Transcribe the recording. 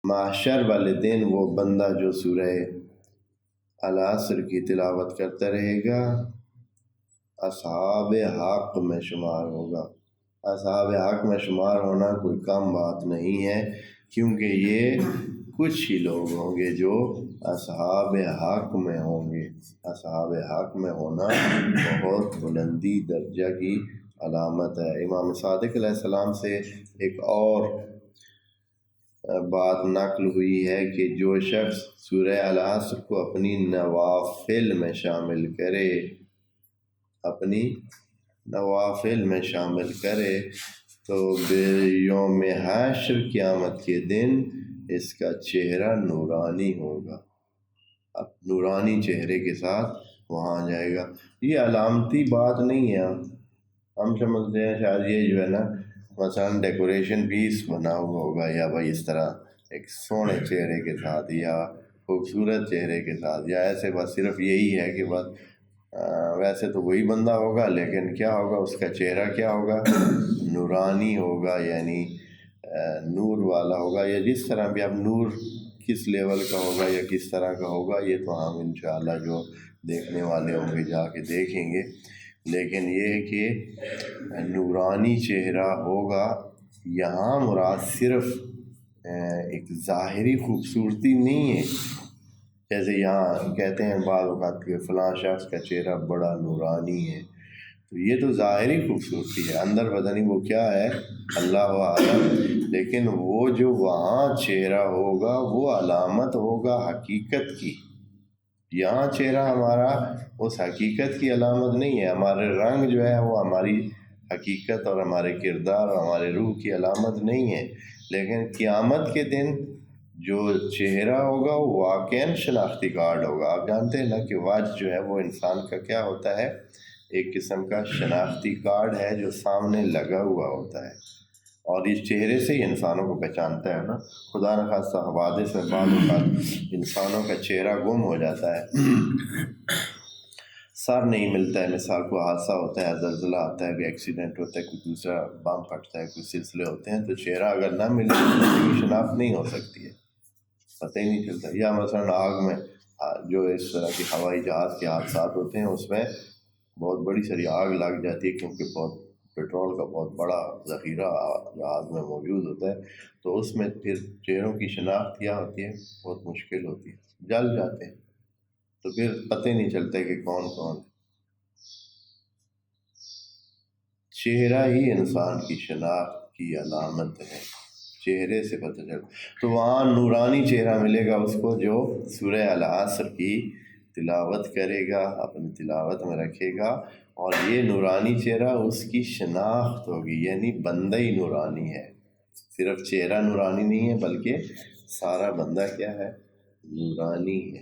محشر والے دن وہ بندہ جو سورہ العصر کی تلاوت کرتا رہے گا اصحاب حق میں شمار ہوگا۔ اصحاب حق میں شمار ہونا کوئی کم بات نہیں ہے، کیونکہ یہ کچھ ہی لوگ ہوں گے جو اصحاب حق میں ہوں گے۔ اصحاب حق میں ہونا بہت بلندی درجہ کی علامت ہے۔ امام صادق علیہ السلام سے ایک اور بات نقل ہوئی ہے کہ جو شخص سورہ العصر کو اپنی نوافل میں شامل کرے، اپنی نوافل میں شامل کرے تو یوم حشر قیامت کے دن اس کا چہرہ نورانی ہوگا، اب نورانی چہرے کے ساتھ وہاں جائے گا۔ یہ علامتی بات نہیں ہے، ہم سمجھتے ہیں شاید یہ جو ہے نا مثلا ڈیکوریشن پیس بنا ہوا ہوگا، یا بھائی اس طرح ایک سونے چہرے کے ساتھ یا خوبصورت چہرے کے ساتھ، یا ایسے بس صرف یہی ہے کہ بس ویسے تو وہی بندہ ہوگا لیکن کیا ہوگا، اس کا چہرہ کیا ہوگا، نورانی ہوگا، یعنی نور والا ہوگا، یا جس طرح بھی اب نور کس لیول کا ہوگا یا کس طرح کا ہوگا یہ تو ہم انشاءاللہ جو دیکھنے والے ہوں گے جا کے دیکھیں گے، لیکن یہ ہے کہ نورانی چہرہ ہوگا۔ یہاں مراد صرف ایک ظاہری خوبصورتی نہیں ہے، جیسے یہاں کہتے ہیں بعض اوقات کہ فلاں شخص کا چہرہ بڑا نورانی ہے، تو یہ تو ظاہری خوبصورتی ہے، اندر پتہ نہیں وہ کیا ہے، اللہ عالم۔ لیکن وہ جو وہاں چہرہ ہوگا وہ علامت ہوگا حقیقت کی۔ یہاں چہرہ ہمارا اس حقیقت کی علامت نہیں ہے، ہمارے رنگ جو ہے وہ ہماری حقیقت اور ہمارے کردار اور ہمارے روح کی علامت نہیں ہے، لیکن قیامت کے دن جو چہرہ ہوگا وہ واقعاً شناختی کارڈ ہوگا۔ آپ جانتے ہیں نا کہ وجہ جو ہے وہ انسان کا کیا ہوتا ہے، ایک قسم کا شناختی کارڈ ہے جو سامنے لگا ہوا ہوتا ہے، اور اس چہرے سے ہی انسانوں کو پہچانتا ہے نا۔ خدا نخواستہ حوادث میں بعض اوقات انسانوں کا چہرہ گم ہو جاتا ہے، سر نہیں ملتا ہے، مثال کو حادثہ ہوتا ہے، زلزلہ آتا ہے، کوئی ایکسیڈنٹ ہوتا ہے، کوئی دوسرا بم پھٹتا ہے، کوئی سلسلے ہوتے ہیں، تو چہرہ اگر نہ ملے تو کسی کی شناخت نہیں ہو سکتی ہے، پتہ ہی نہیں چلتا۔ یا مثلا آگ میں جو اس طرح کے ہوائی جہاز کے حادثات ہوتے ہیں اس میں بہت بڑی ساری آگ لگ جاتی ہے، کیونکہ بہت پیٹرول کا بہت بڑا ذخیرہ جہاز میں موجود ہوتا ہے، تو اس میں پھر چہروں کی شناخت کیا ہوتی ہے، بہت مشکل ہوتی ہے، جل جاتے ہیں، تو پھر پتہ ہی نہیں چلتا کہ کون کون ہے۔ چہرہ ہی انسان کی شناخت کی علامت ہے، چہرے سے پتہ چلتا۔ تو وہاں نورانی چہرہ ملے گا اس کو جو سورہ العصر کی تلاوت کرے گا، اپنی تلاوت میں رکھے گا، اور یہ نورانی چہرہ اس کی شناخت ہوگی، یعنی بندہ ہی نورانی ہے، صرف چہرہ نورانی نہیں ہے بلکہ سارا بندہ کیا ہے، نورانی ہے۔